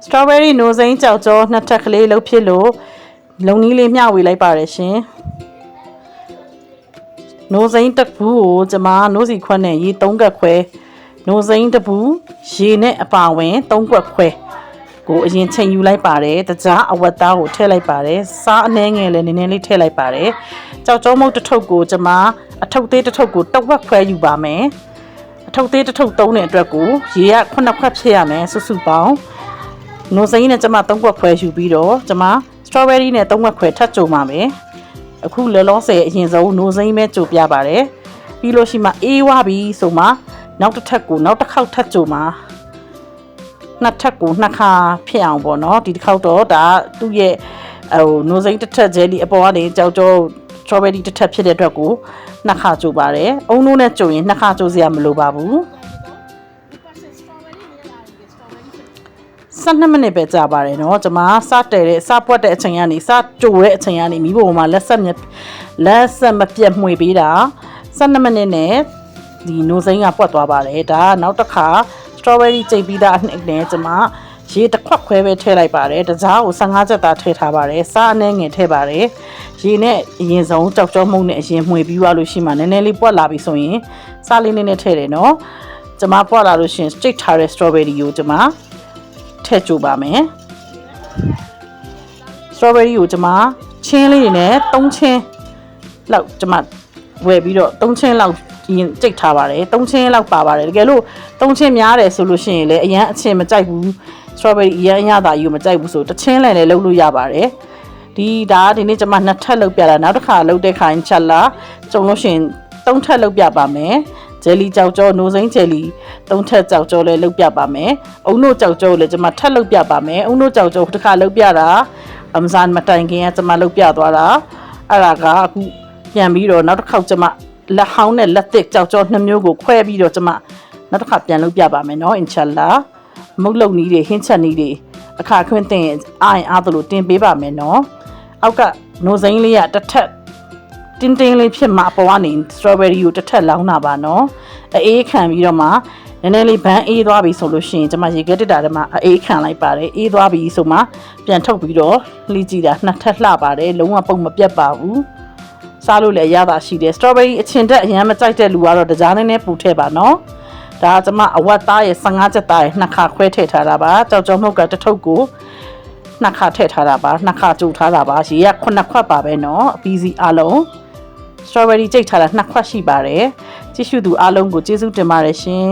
strawberry နိုးစိမ်းကြောက်ကြောနှစ်ထပ်ကလေးလှုပ်ဖြစ်လို့လုံနီးလေးမျှဝေလိုက်ပါတယ်ရှင်နိုးစိမ်းတစ်ဘူးကိုကျွန်မနိုးစီခွက်နဲ့ရေ3ကပ်ခွဲနိုးစိမ်းတစ်ဘူးရေနဲ့အပါဝင်3ခွက်ခွဲကိုအရင်ချိန်ယူလိုက်ပါတယ်တကြားအဝတ်သားကိုထည့်လိုက်ပါတယ်စားအနှဲငယ်လည်းနည်းနည်းလေးထည့်လိုက်ပါတယ်ကြောက်ကြောမုတ်တစ်ထုပ်ကိုကျွန်မအထုပ်သေးတစ်ထုပ်ကိုတစ်ဝက်ခွဲယူပါမယ်အထုပ်သေးတစ်ထုပ်သုံးတဲ့အတွက်ကိုရေက9ခွက်ဖြစ်ရမယ်စုစုပေါင်းနိုးစိမ်းနဲ့ကျွန်မ3ခွက်ခွဲယူပြီးတော့ကျွန်မ strawberry နဲ့3ခွက်ခွဲထပ်ကြုံပါမယ်အခုလောလောဆယ်အရင်ဆုံးနိုးစိမ်းပဲကြိုပြပါတယ်ပြီးလို့ရှိမှအေးဝပြီဆိုမှနောက်တစ်ထပ်ကိုနောက်တစ်ခေါက်ထပ်ကြိုမှာနှစ်ထပ်ကိုနှစ်ခါဖြစ်အောင်ပေါ့နော်ဒီတစ်ခေါက်တော့ဒါသူ့ရဲ့နိုးစိမ်းတစ်ထပ် jelly အပေါ်ကနေကြောက်ကြော strawberry တစ်ထပ်ဖြစ်တဲ့အတွက်ကိုနှစ်ခါကြိုပါတယ်အုံနိုးနဲ့ကြိုရင်နှစ်ခါကြိုစရာမလိုပါဘူး12မိနစ်ပဲကြာပါတယ်เนาะကျွန်မစတယ်တဲ့စပွက်တဲ့အချိန်ကနေစကြိုတဲ့အချိန်ကနေမိဘပေါ်မှာလက်ဆက်မပြတ်မှွေပေးတာ12မိနစ်နဲ့ဒီနိုးစိမ်းကပွက်သွားပါတယ်ဒါနောက်တစ်ခါ strawberry ကြိတ်ပြီးသားအနှစ်နဲ့ကျွန်မရေတစ်ခွက်ခွဲပဲထည့်လိုက်ပါတယ်တကြားကို15ချက်သားထည့်ထားပါတယ်စားအနှဲငယ်ထည့်ပါတယ်ရေနဲ့အရင်ဆုံးကြောက်ကြောမှုန့်နဲ့အရင်မှွေပြီးသွားလို့ရှိမှနည်းနည်းလေးပွက်လာပြီဆိုရင်စားလေးနည်းနည်းထည့်တယ်เนาะကျွန်မပွက်လာလို့ရှိရင် straight ထားတဲ့ strawberry ကိုကျွန်မထည့်ကြိုပါမယ် strawberry ကိုကျွန်မချင်းလေးတွေနဲ့3ချင်းလောက်ကျွန်မဝယ်ပြီးတော့3ချင်းလောက်ရင်ကြိတ်ထားပါတယ်3ချင်းလောက်ပါပါတယ်တကယ်လို့3ချင်းများတယ်ဆိုလို့ရှိရင်လည်းအရန်အချင်းမကြိုက်ဘူး strawberry အရန်အရသာယူမကြိုက်ဘူးဆိုတချင်းလည်းလုပ်လို့ရပါတယ်ဒီနေ့ကျွန်မ2ထပ်လုပ်ပြတာနောက်တစ်ခါလုပ်တဲ့ခါရင်ချက်လာကြုံလို့ရှိရင်3ထပ်လုပ်ပြပါမယ်jelly ကြောက်ကြောနိုးစိမ်း jelly 3ထပ်ကြောက်ကြောလည်းလုပ်ပြပါမယ်အုံတို့ကြောက်ကြောလည်းကျွန်မထပ်လုပ်ပြပါမယ်အုံတို့ကြောက်ကြောတစ်ခါလုပ်ပြတာရမဇန်မတိုင်ခင်ကကျွန်မလုပ်ပြသွားတာအဲ့ဒါကအခုပြန်ပြီးတော့နောက်တစ်ခေါက်ကျွန်မလက်ဟောင်းနဲ့လက်သစ်ကြောက်ကြော2မျိုးကိုခွဲပြီးတော့ကျွန်မနောက်တစ်ခါပြန်လုပ်ပြပါမယ်เนาะ inshallah မုတ်လုံနီးတွေဟင်းချက်နီးတွေအခါခွင့်တင်အားသလိုတင်ပေးပါမယ်เนาะအောက်ကနိုးစိမ်းလေးကတစ်ထက်တင်းတင်းလေးဖြစ်မှာအပေါ်ကနေ strawberry ကိုတစ်ထက်လောင်းတာပါเนาะအေးခံပြီးတော့မှနည်းနည်းလေးဘန်းအေးသွားပြီဆိုလို့ရှိရင်ကျွန်မရေခဲတက်တာထဲမှာအေးခံလိုက်ပါတယ်အေးသွားပြီဆိုမှပြန်ထုတ်ပြီးတော့လှီးကြည့်တာနှစ်ထပ်လှပါတယ်လုံးဝပုံမပြတ်ပါဘူးစားလို့လည်းရတာရှိတယ် strawberry အချင်တက်အရန်မကြိုက်တဲ့လူကတော့တကြားနည်းနည်းပူထည့်ပါเนาะဒါကကျွန်မအဝတ်သားရဲ့15ချက်သားရဲ့နှစ်ခါခွဲထည့်ထားတာပါကြောက်ကြောမှုတ်ကတစ်ထုပ်ကိုနှစ်ခါထည့်ထားတာပါနှစ်ခါကြိုထားတာပါရေက9ခွက်ပါပဲเนาะအပီးစီအလုံး strawberry ကြိတ်ထားတာ2ခွက်ရှိပါတယ်ကြည့်ရှုသူအားလုံးကိုကျေးဇူးတင်ပါတယ်ရှင်